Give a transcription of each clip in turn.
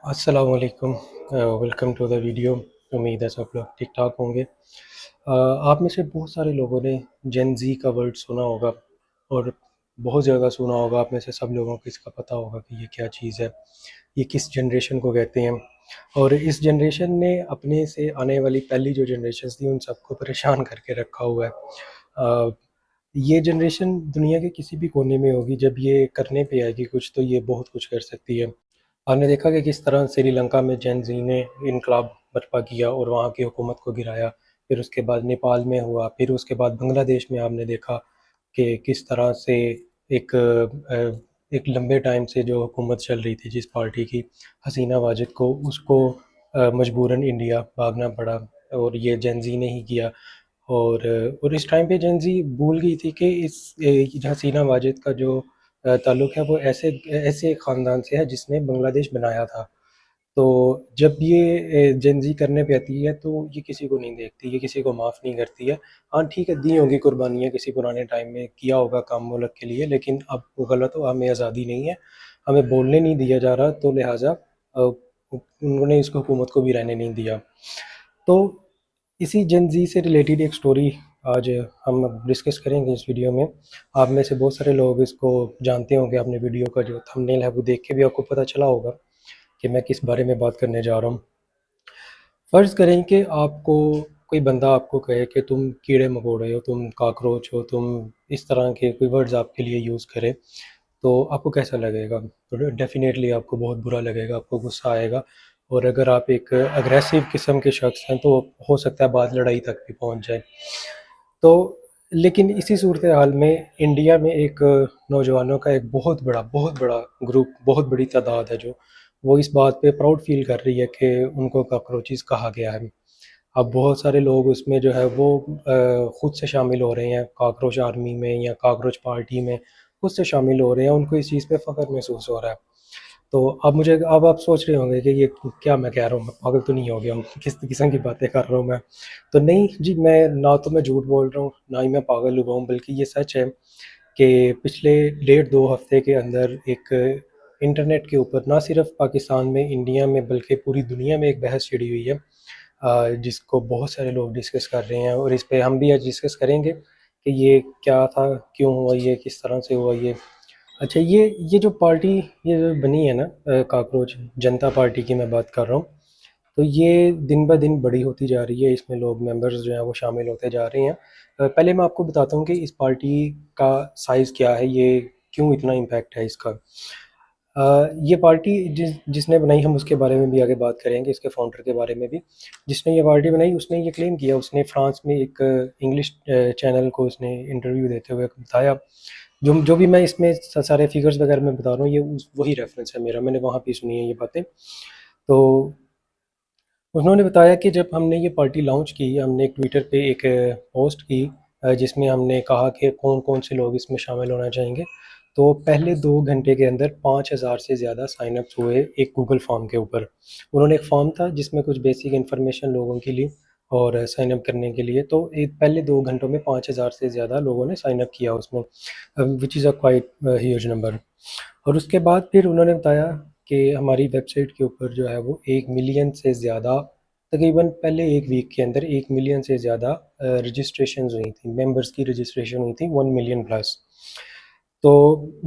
अस्सलाम वालेकुम। Welcome to the video. उम्मीद है सब लोग ठीक ठाक होंगे। आप में से बहुत सारे लोगों ने जेन ज़ी का वर्ड सुना होगा और बहुत ज़्यादा सुना होगा। आप में से सब लोगों को इसका पता होगा कि ये क्या चीज़ है, ये किस जनरेशन को कहते हैं। और इस जनरेशन ने अपने से आने वाली पहली जो जनरेशन्स थी उन सबको परेशान करके रखा हुआ है। ये जनरेशन दुनिया के किसी भी कोने में होगी, जब ये करने पे आएगी कुछ तो ये बहुत कुछ कर सकती है। आपने देखा कि किस तरह श्रीलंका में जेन ज़ी ने इनकलाब बर्पा किया और वहाँ की हुकूमत को गिराया। फिर उसके बाद नेपाल में हुआ, फिर उसके बाद बांग्लादेश में आपने देखा कि किस तरह से एक लंबे टाइम से जो हुकूमत चल रही थी जिस पार्टी की, हसीना वाजिद को, उसको मजबूरन इंडिया भागना पड़ा और ये जेन ज़ी ने ही किया। और इस टाइम पे जेन ज़ी भूल गई थी कि हसीना वाजिद का जो ताल्लुक़ है वो ऐसे ऐसे एक ख़ानदान से है जिसने बांग्लादेश बनाया था। तो जब ये जेन ज़ी करने पे आती है तो ये किसी को नहीं देखती, ये किसी को माफ़ नहीं करती है। हाँ ठीक है, दी होंगी कुर्बानियाँ, किसी पुराने टाइम में किया होगा काम मुल्क के लिए, लेकिन अब वो गलत हो, हमें आज़ादी नहीं है, हमें बोलने नहीं दिया जा रहा, तो लिहाज़ा उन्होंने इस हुकूमत को भी रहने नहीं दिया। तो इसी जेन ज़ी से रिलेटेड एक स्टोरी आज हम डिस्कस करेंगे इस वीडियो में। आप में से बहुत सारे लोग इसको जानते होंगे, आपने वीडियो का जो थंबनेल है वो देख के भी आपको पता चला होगा कि मैं किस बारे में बात करने जा रहा हूँ। फ़र्ज़ करें कि आपको कोई बंदा आपको कहे कि तुम कीड़े-मकोड़े हो, तुम कॉकरोच हो, तुम इस तरह के कोई वर्ड्स आपके लिए यूज़ करे, तो आपको कैसा लगेगा? तो डेफ़िनेटली आपको बहुत बुरा लगेगा, आपको गुस्सा आएगा। और अगर आप एक अग्रेसिव किस्म के शख़्स हैं तो हो सकता है बात लड़ाई तक भी पहुँच जाए। तो लेकिन इसी सूरत-ए-हाल में इंडिया में एक नौजवानों का एक बहुत बड़ा ग्रुप, बहुत बड़ी तादाद है जो वो इस बात पे प्राउड फ़ील कर रही है कि उनको कॉकरोचेस कहा गया है। अब बहुत सारे लोग उसमें जो है वो खुद से शामिल हो रहे हैं कॉकरोच आर्मी में या कॉकरोच पार्टी में, खुद से शामिल हो रहे हैं, उनको इस चीज़ पे फ़ख्र महसूस हो रहा है। तो अब आप सोच रहे होंगे कि ये क्या मैं कह रहा हूँ, मैं पागल तो नहीं हो गया हूँ, किस किस्म की बातें कर रहा हूँ मैं। तो नहीं जी, मैं झूठ बोल रहा हूँ, ना ही मैं पागल हुआ हूँ, बल्कि ये सच है कि पिछले डेढ़ 2 हफ़्ते के अंदर एक इंटरनेट के ऊपर ना सिर्फ़ पाकिस्तान में, इंडिया में, बल्कि पूरी दुनिया में एक बहस छिड़ी हुई है, जिसको बहुत सारे लोग डिस्कस कर रहे हैं और इस पे हम भी आज डिस्कस करेंगे कि ये क्या था, क्यों हुआ ये, किस तरह से हुआ ये। अच्छा, ये जो पार्टी ये जो बनी है ना, कॉकरोच जनता पार्टी की मैं बात कर रहा हूँ, तो ये दिन ब दिन बड़ी होती जा रही है, इसमें लोग मेंबर्स जो हैं वो शामिल होते जा रहे हैं। पहले मैं आपको बताता हूँ कि इस पार्टी का साइज़ क्या है, ये क्यों इतना इम्पैक्ट है इसका। ये पार्टी जिसने बनाई, हम उसके बारे में भी आगे बात करेंगे, इसके फाउंडर के बारे में भी। जिसने ये पार्टी बनाई उसने ये क्लेम किया, उसने फ्रांस में एक इंग्लिश चैनल को उसने इंटरव्यू देते हुए बताया, जो जो भी मैं इसमें सारे फिगर्स वगैरह मैं बता रहा हूँ, ये वही रेफरेंस है मेरा, मैंने वहाँ पे सुनी है ये बातें। तो उन्होंने बताया कि जब हमने ये पार्टी लॉन्च की, हमने एक ट्विटर पे एक पोस्ट की, जिसमें हमने कहा कि कौन-कौन से लोग इसमें शामिल होना चाहेंगे। तो पहले 2 घंटे के अंदर 5,000 से ज़्यादा साइन अप्स हुए एक गूगल फॉर्म के ऊपर। उन्होंने एक फॉर्म था जिसमें कुछ बेसिक इन्फॉर्मेशन लोगों के लिए और साइन अप करने के लिए, तो एक पहले 2 घंटों में 5,000 से ज़्यादा लोगों ने साइन अप किया उसमें, which is a quite huge number. और उसके बाद फिर उन्होंने बताया कि हमारी वेबसाइट के ऊपर जो है वो 1 मिलियन से ज़्यादा, तकरीबन पहले 1 वीक के अंदर 1 मिलियन से ज़्यादा रजिस्ट्रेशंस हुई थी, मेंबर्स की रजिस्ट्रेशन हुई थी, 1 मिलियन प्लस। तो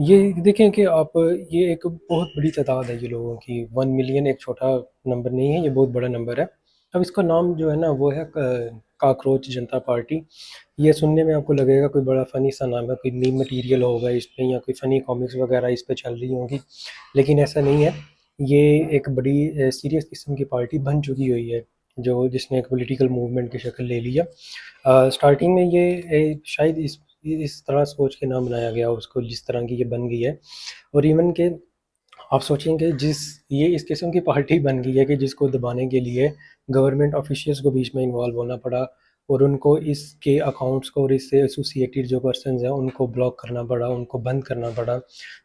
ये देखें कि आप, ये एक बहुत बड़ी तादाद है ये लोगों की, 1 मिलियन एक छोटा नंबर नहीं है, ये बहुत बड़ा नंबर है। अब इसका नाम जो है ना वो है कॉकरोच जनता पार्टी। ये सुनने में आपको लगेगा कोई बड़ा फ़नी सा नाम है, कोई मीम मटीरियल होगा इस पे या कोई फ़नी कॉमिक्स वगैरह इस पे चल रही होंगी, लेकिन ऐसा नहीं है। ये एक बड़ी सीरियस किस्म की पार्टी बन चुकी हुई है, जो जिसने एक पॉलिटिकल मूवमेंट की शक्ल ले ली है। स्टार्टिंग में ये शायद इस तरह सोच के ना बनाया गया उसको, जिस तरह की ये बन गई है। और इवन के आप सोचेंगे ये इस किस्म की पार्टी बन गई है कि जिसको दबाने के लिए गवर्नमेंट ऑफिशियल्स को बीच में इन्वॉल्व होना पड़ा और उनको इसके अकाउंट्स को और इससे एसोसिएटेड जो पर्सन्स हैं उनको ब्लॉक करना पड़ा, उनको बंद करना पड़ा।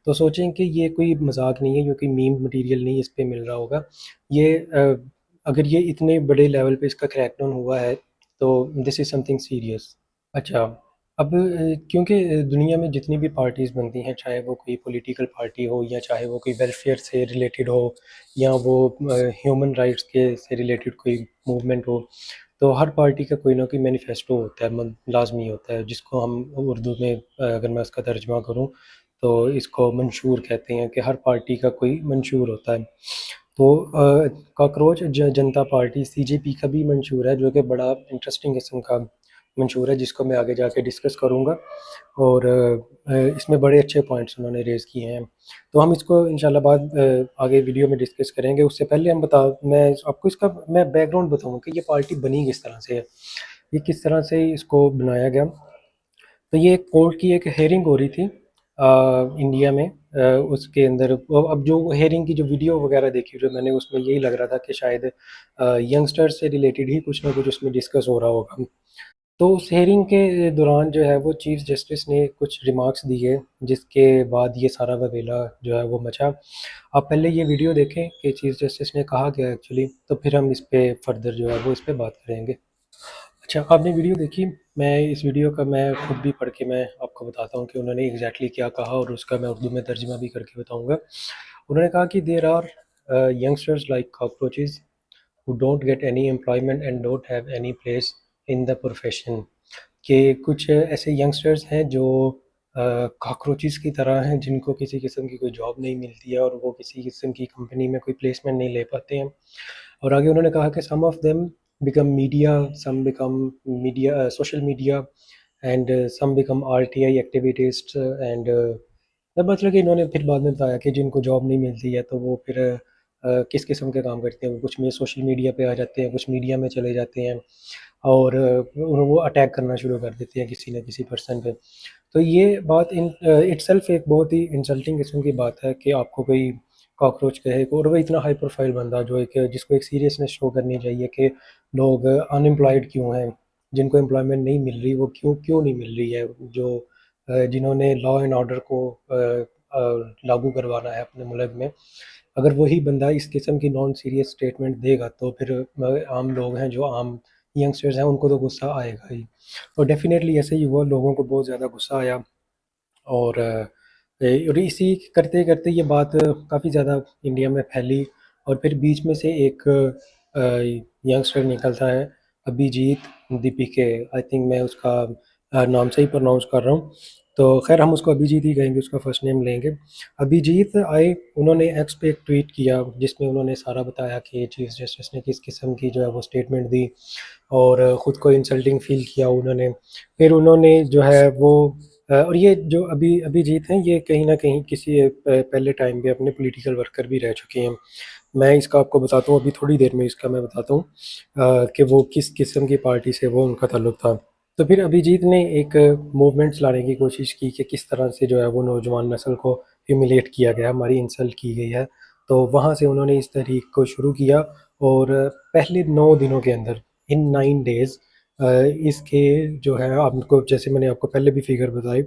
तो सोचें कि ये कोई मजाक नहीं है, ये कोई मीम मटेरियल नहीं इस पे मिल रहा होगा। ये अगर ये इतने बड़े लेवल पे इसका क्रैकडाउन हुआ है तो दिस इज़ समथिंग सीरियस। अच्छा, अब क्योंकि दुनिया में जितनी भी पार्टीज़ बनती हैं, चाहे वो कोई पॉलिटिकल पार्टी हो या चाहे वो कोई वेलफेयर से रिलेटेड हो या वो ह्यूमन राइट्स के से रिलेटेड कोई मूवमेंट हो, तो हर पार्टी का कोई ना कोई मैनिफेस्टो होता है, लाजमी होता है, जिसको हम उर्दू में अगर मैं उसका तर्जमा करूँ तो इसको मंशूर कहते हैं कि हर पार्टी का कोई मंशूर होता है। तो कॉकरोच जनता पार्टी सीजेपी का भी मंशूर है, जो कि बड़ा इंटरेस्टिंग किस्म का मंशूर है, जिसको मैं आगे जाके डिस्कस करूँगा। और इसमें बड़े अच्छे पॉइंट्स उन्होंने रेज़ किए हैं, तो हम इसको इंशाल्लाह आगे वीडियो में डिस्कस करेंगे। उससे पहले मैं आपको इसका मैं बैकग्राउंड बताऊँगा कि ये पार्टी बनी किस तरह से है, ये किस तरह से इसको बनाया गया। तो ये कोर्ट की एक हेयरिंग हो रही थी इंडिया में, उसके अंदर अब जो हेयरिंग की जो वीडियो वगैरह देखी जो मैंने, उसमें यही लग रहा था कि शायद यंगस्टर्स से रिलेटेड ही कुछ ना कुछ उसमें डिस्कस हो रहा होगा। तो उस हेयरिंग के दौरान जो है वो चीफ जस्टिस ने कुछ रिमार्क्स दिए, जिसके बाद ये सारा वबेला जो है वो मचा। आप पहले ये वीडियो देखें कि चीफ जस्टिस ने कहा क्या एक्चुअली, तो फिर हम इस पे फर्दर जो है वो इस पे बात करेंगे। अच्छा, आपने वीडियो देखी? मैं इस वीडियो का मैं खुद भी पढ़ के मैं आपको बताता हूँ कि उन्होंने एग्जैक्टली क्या कहा, और उसका मैं उर्दू में तर्जुमा भी करके बताऊँगा। उन्होंने कहा कि there are youngsters like cockroaches who don't get any employment and don't have any place in the profession, कि कुछ ऐसे यंगस्टर्स हैं जो कॉकरोचेस की तरह हैं, जिनको किसी किस्म की कोई जॉब नहीं मिलती है और वो किसी किस्म की कंपनी में कोई प्लेसमेंट नहीं ले पाते हैं। और आगे उन्होंने कहा कि some of them become media, some become media social media and some become RTI activist and मतलब कि इन्होंने फिर बाद में बताया कि जिनको जॉब नहीं मिलती है तो वो फिर किस किस्म के काम करते हैं, वो कुछ में सोशल मीडिया पे आ जाते हैं, कुछ मीडिया में चले जाते हैं और वो अटैक करना शुरू कर देते हैं किसी न किसी पर्सन पे। तो ये बात इटसेल्फ एक बहुत ही इंसल्टिंग किस्म की बात है कि आपको कोई कॉकरोच कहे, और वो इतना हाई प्रोफाइल बंदा जो एक जिसको एक सीरियसनेस शो करनी चाहिए कि लोग अनएम्प्लॉयड क्यों हैं, जिनको एम्प्लॉयमेंट नहीं मिल रही वो क्यों क्यों नहीं मिल रही है, जो जिन्होंने लॉ एंड ऑर्डर को लागू करवाना है अपने मुल्क में, अगर वही बंदा इस किस्म की नॉन सीरियस स्टेटमेंट देगा तो फिर आम लोग हैं, जो आम यंगस्टर्स हैं, उनको तो गुस्सा आएगा ही। और डेफ़िनेटली ऐसे ही हुआ, लोगों को बहुत ज़्यादा गुस्सा आया। और और इसी करते-करते ये बात काफ़ी ज़्यादा इंडिया में फैली, और फिर बीच में से एक यंगस्टर निकलता है, अभिजीत दीपिके, आई थिंक मैं उसका नाम सही प्रोनाउंस कर रहा हूँ। तो ख़ैर हम उसको अभिजीत ही कहेंगे, उसका फर्स्ट नेम लेंगे। अभिजीत आए, उन्होंने एक्स पे एक ट्वीट किया जिसमें उन्होंने सारा बताया कि चीफ जस्टिस ने किस किस्म की जो है वो स्टेटमेंट दी, और ख़ुद को इंसल्टिंग फ़ील किया उन्होंने। फिर उन्होंने जो है वो और ये जो अभिजीत हैं, ये कहीं न कहीं किसी पहले टाइम पे अपने पॉलिटिकल वर्कर भी रह चुके हैं। मैं इसका आपको बताता हूँ, अभी थोड़ी देर में इसका मैं बताता हूँ कि वो किस किस्म की पार्टी से वो उनका ताल्लुक था। तो फिर अभिजीत ने एक मूवमेंट्स लाने की कोशिश की कि किस तरह से जो है वो नौजवान नस्ल को ह्यूमिलिएट किया गया, हमारी इंसल्ट की गई है। तो वहाँ से उन्होंने इस तहरीक को शुरू किया, और पहले 9 दिनों के अंदर, इन 9 डेज़ इसके जो है, आपको जैसे मैंने आपको पहले भी फिगर बताई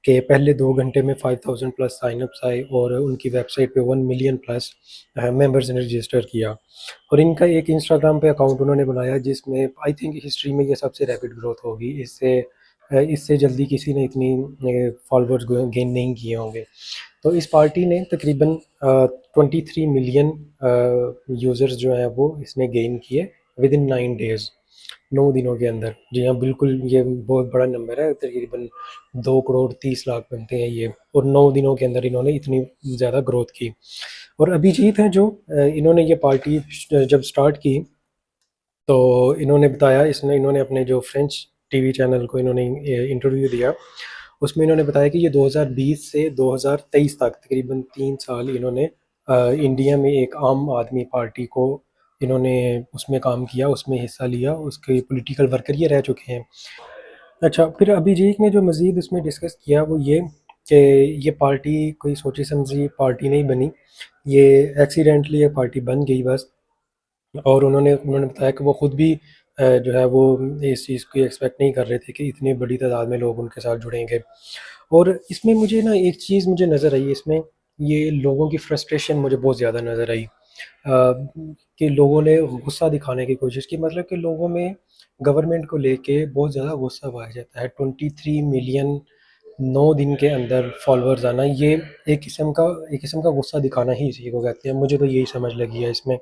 कि पहले 2 घंटे में 5000 प्लस साइन-अप्स आए, और उनकी वेबसाइट पे 1 मिलियन प्लस मेंबर्स ने रजिस्टर किया। और इनका एक इंस्टाग्राम पे अकाउंट उन्होंने बनाया, जिसमें आई थिंक हिस्ट्री में ये सबसे रैपिड ग्रोथ होगी। इससे जल्दी किसी ने इतनी फॉलोअर्स गेन नहीं किए होंगे। तो इस पार्टी ने तकरीबन 23 मिलियन यूज़र्स जो हैं वो इसने गेन किए विद इन 9 डेज़, 9 दिनों के अंदर। जी हाँ, बिल्कुल ये बहुत बड़ा नंबर है, तकरीबन 2 करोड़ 30 लाख बनते हैं ये, और 9 दिनों के अंदर इन्होंने इतनी ज़्यादा ग्रोथ की। और अभिजीत हैं जो इन्होंने ये पार्टी जब स्टार्ट की, तो इन्होंने बताया, इसने इन्होंने अपने जो फ्रेंच टीवी चैनल को इन्होंने इंटरव्यू दिया, उसमें इन्होंने बताया कि ये 2020 से 2023 तक तकरीबन 3 साल इन्होंने इंडिया में एक आम आदमी पार्टी को इन्होंने उसमें काम किया, उसमें हिस्सा लिया, उसके पॉलिटिकल वर्कर ये रह चुके हैं। अच्छा, फिर अभिजीत ने जो मज़ीद उसमें डिस्कस किया वो ये कि ये पार्टी कोई सोची-समझी पार्टी नहीं बनी, ये एक्सीडेंटली ये पार्टी बन गई बस। और उन्होंने उन्होंने बताया कि वो खुद भी जो है वो इस चीज़ को एक्सपेक्ट नहीं कर रहे थे कि इतनी बड़ी तादाद में लोग उनके साथ जुड़ेंगे। और इसमें मुझे ना एक चीज़ मुझे नज़र आई इसमें, ये लोगों की फ्रस्ट्रेशन मुझे बहुत ज़्यादा नज़र आई, कि लोगों ने गुस्सा दिखाने की कोशिश की, मतलब कि लोगों में गवर्नमेंट को लेके बहुत ज़्यादा गुस्सा पाया जाता है। 23 मिलियन 9 दिन के अंदर फॉलोअर्स आना, ये एक किस्म का गुस्सा दिखाना ही इसी को कहते हैं। मुझे तो यही समझ लगी है इसमें।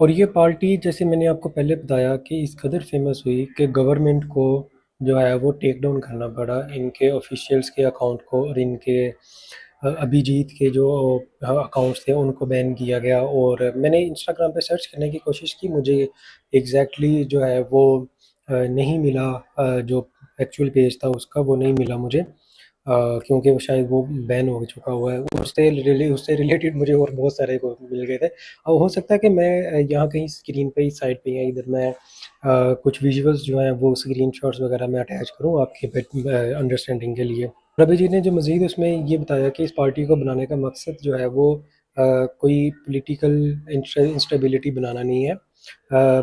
और ये पार्टी, जैसे मैंने आपको पहले बताया, कि इस कदर फेमस हुई कि गवर्नमेंट को जो है वो टेक डाउन करना पड़ा इनके ऑफिशियल्स के अकाउंट को, और इनके अभिजीत के जो अकाउंट्स थे उनको बैन किया गया। और मैंने इंस्टाग्राम पे सर्च करने की कोशिश की, मुझे एग्जैक्टली जो है वो नहीं मिला, जो एक्चुअल पेज था उसका वो नहीं मिला मुझे, क्योंकि वो शायद वो बैन हो चुका हुआ है। उससे रिलेटेड मुझे और बहुत सारे को मिल गए थे। अब हो सकता है कि मैं यहाँ कहीं स्क्रीन पे, इस साइड पे या इधर मैं कुछ विजुअल्स जो हैं वो स्क्रीनशॉट्स वगैरह मैं अटैच करूँ आपके अंडरस्टैंडिंग के लिए। रवि जी ने जो मज़ीद उसमें ये बताया कि इस पार्टी को बनाने का मकसद जो है वो कोई पॉलिटिकल इंस्टेबिलिटी बनाना नहीं है,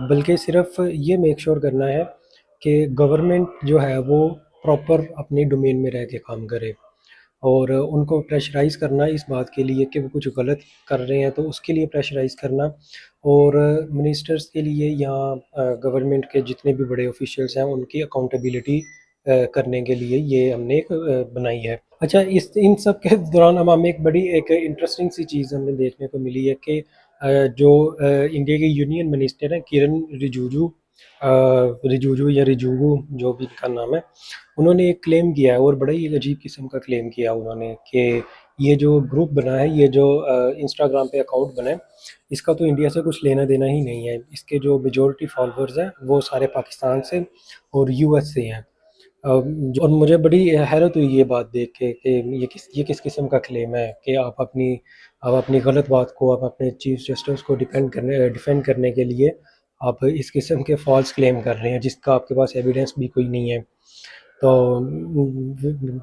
बल्कि सिर्फ ये मेक श्योर करना है कि गवर्नमेंट जो है वो प्रॉपर अपनी डोमेन में रह के काम करे, और उनको प्रेशराइज़ करना इस बात के लिए कि वो कुछ गलत कर रहे हैं तो उसके लिए प्रेशराइज़ करना। और मिनिस्टर्स के लिए या गवर्नमेंट के जितने भी बड़े ऑफिशियल्स हैं उनकी अकाउंटेबिलिटी करने के लिए ये हमने एक बनाई है। अच्छा, इस इन सब के दौरान हम हमें एक इंटरेस्टिंग सी चीज़ हमें देखने को मिली है कि जो इंडिया के यूनियन मिनिस्टर हैं किरण रिजिजू या रिजिजू जो भी इनका नाम है, उन्होंने एक क्लेम किया है, और बड़ा ही एक अजीब किस्म का क्लेम किया उन्होंने, कि ये जो ग्रुप बना है, ये जो इंस्टाग्राम पे अकाउंट बना है, इसका तो इंडिया से कुछ लेना देना ही नहीं है। इसके जो मेजॉरिटी फॉलोअर्स हैं वो सारे पाकिस्तान से और यूएस से हैं। और मुझे बड़ी हैरत हुई ये बात देख के कि ये किस किस्म का क्लेम है कि आप अपनी गलत बात को, आप अपने चीफ जस्टिस को डिफेंड करने के लिए आप इस किस्म के फॉल्स क्लेम कर रहे हैं जिसका आपके पास एविडेंस भी कोई नहीं है। तो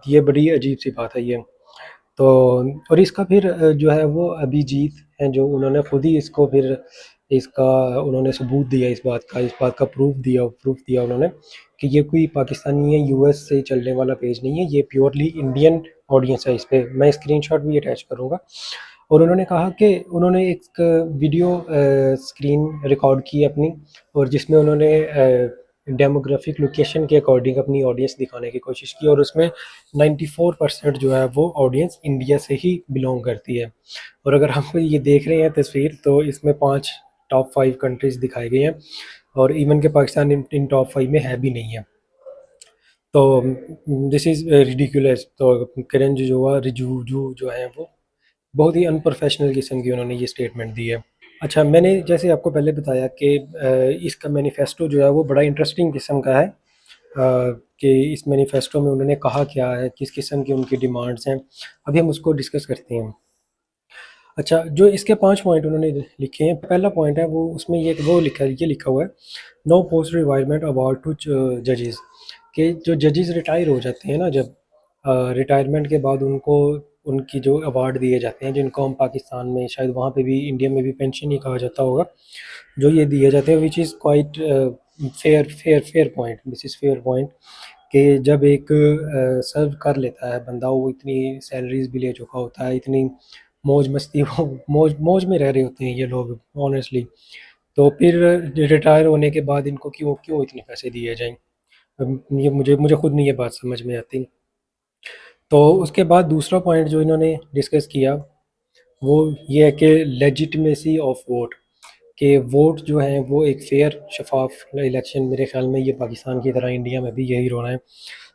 ये बड़ी अजीब सी बात है ये। तो और इसका फिर जो है वो अभिजीत हैं, जो उन्होंने खुद ही इसको फिर इसका उन्होंने सबूत दिया, इस बात का प्रूफ दिया उन्होंने, कि ये कोई पाकिस्तानी या यूएस से चलने वाला पेज नहीं है, ये प्योरली इंडियन ऑडियंस है। इस पे मैं स्क्रीनशॉट भी अटैच करूँगा। और उन्होंने कहा कि उन्होंने एक वीडियो स्क्रीन रिकॉर्ड की अपनी, और जिसमें उन्होंने डेमोग्राफिक लोकेशन के अकॉर्डिंग अपनी ऑडियंस दिखाने की कोशिश की, और उसमें 94% जो है वो ऑडियंस इंडिया से ही बिलोंग करती है। और अगर हम ये देख रहे हैं तस्वीर, तो इसमें 5 टॉप 5 कंट्रीज़ दिखाई गई हैं, और इवन के पाकिस्तान इन टॉप 5 में है भी नहीं है। तो दिस इज़ रिडिकुलस। तो किरण रिजिजू जो है वो बहुत ही अनप्रोफेशनल किस्म की उन्होंने ये स्टेटमेंट दी है। अच्छा, मैंने जैसे आपको पहले बताया कि इसका मैनिफेस्टो जो है वो बड़ा इंटरेस्टिंग किस्म का है, कि इस मैनिफेस्टो में उन्होंने कहा क्या है, किस किस्म की उनकी डिमांड्स हैं। अभी हम उसको डिस्कस करते हैं। अच्छा, जो इसके 5 पॉइंट उन्होंने लिखे हैं, पहला पॉइंट है वो, उसमें ये लिखा हुआ है, नो पोस्ट रिवायरमेंट अवार्ड टू जजेस, कि जो जजेस रिटायर हो जाते हैं ना, जब रिटायरमेंट के बाद उनको उनकी जो अवार्ड दिए जाते हैं, जिनको हम पाकिस्तान में, शायद वहाँ पे भी, इंडिया में भी पेंशन ही कहा जाता होगा, जो ये दिए जाते हैं, which is quite fair point, this is fair point, कि जब एक सर्व कर लेता है बंदा, वो इतनी सैलरीज भी ले चुका होता है, इतनी मौज मस्ती, वो मौज में रह रहे होते हैं ये लोग ऑनेस्टली, तो फिर रिटायर होने के बाद इनको क्यों क्यों इतने पैसे दिए जाएं। ये मुझे खुद नहीं ये बात समझ में आती। तो उसके बाद दूसरा पॉइंट जो इन्होंने डिस्कस किया वो ये है कि लेजिटिमेसी ऑफ वोट, कि वोट जो है वो एक फेयर शफाफ इलेक्शन, मेरे ख्याल में ये पाकिस्तान की तरह इंडिया में भी यही रोना है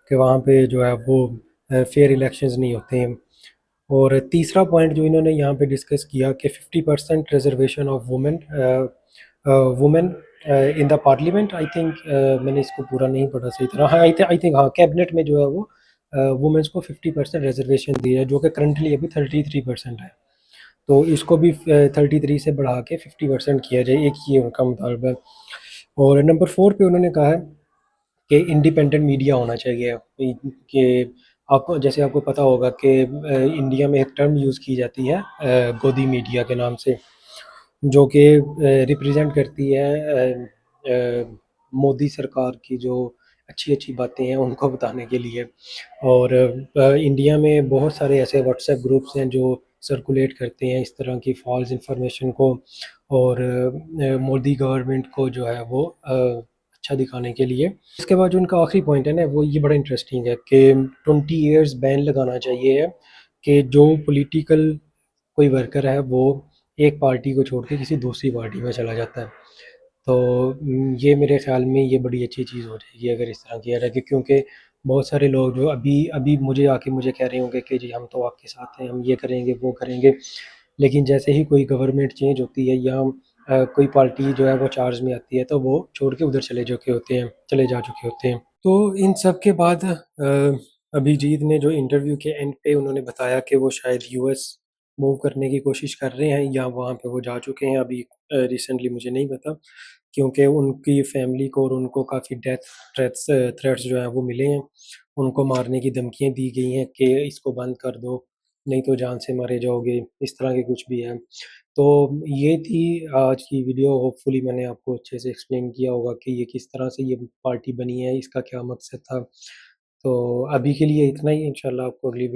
कि वहाँ पे जो है वो फेयर इलेक्शंस नहीं होते हैं। और तीसरा पॉइंट जो इन्होंने यहाँ पे डिस्कस किया कि 50% reservation of women in the parliament, I think, मैंने इसको पूरा नहीं पढ़ा सही तरह, हाँ आई थिंक, हाँ, कैबिनेट में जो है वो वुमेन्स को 50% रिजर्वेशन दी है, जो कि करंटली अभी 33% है। तो इसको भी 33 से बढ़ा के 50% किया जाए, एक ये उनका मुतालबा है। और नंबर 4 पे उन्होंने कहा है कि इंडिपेंडेंट मीडिया होना चाहिए, कि आपको, जैसे आपको पता होगा कि इंडिया में एक टर्म यूज़ की जाती है गोदी मीडिया के नाम से, जो कि रिप्रेजेंट करती है मोदी सरकार की जो अच्छी अच्छी बातें हैं उनको बताने के लिए। और इंडिया में बहुत सारे ऐसे व्हाट्सएप ग्रुप्स हैं जो सर्कुलेट करते हैं इस तरह की फॉल्स इंफॉर्मेशन को, और मोदी गवर्नमेंट को जो है वो अच्छा दिखाने के लिए। इसके बाद जो उनका आखिरी पॉइंट है ना, वो ये बड़ा इंटरेस्टिंग है कि 20 इयर्स बैन लगाना चाहिए है कि जो पॉलिटिकल कोई वर्कर है वो एक पार्टी को छोड़ के किसी दूसरी पार्टी में चला जाता है। तो ये मेरे ख़्याल में ये बड़ी अच्छी चीज़ हो जाएगी अगर इस तरह किया जाए, क्योंकि बहुत सारे लोग जो अभी अभी मुझे कह रहे होंगे कि जी हम तो आपके साथ हैं, हम ये करेंगे, वो करेंगे। लेकिन जैसे ही कोई गवर्नमेंट चेंज होती है या कोई पार्टी जो है वो चार्ज में आती है, तो वो छोड़ के उधर चले जा चुके होते हैं। तो इन सब के बाद अभिजीत ने जो इंटरव्यू के एंड पे उन्होंने बताया कि वो शायद यूएस मूव करने की कोशिश कर रहे हैं या वहाँ पे वो जा चुके हैं अभी रिसेंटली, मुझे नहीं पता, क्योंकि उनकी फैमिली को और उनको काफ़ी डेथ थ्रेट्स जो हैं वो मिले हैं। उनको मारने की धमकियाँ दी गई हैं कि इसको बंद कर दो, नहीं तो जान से मारे जाओगे, इस तरह के कुछ भी है। तो ये थी आज की वीडियो, होपफुली मैंने आपको अच्छे से एक्सप्लेन किया होगा कि ये किस तरह से ये पार्टी बनी है, इसका क्या मकसद था। तो अभी के लिए इतना ही, इंशाल्लाह आपको अगली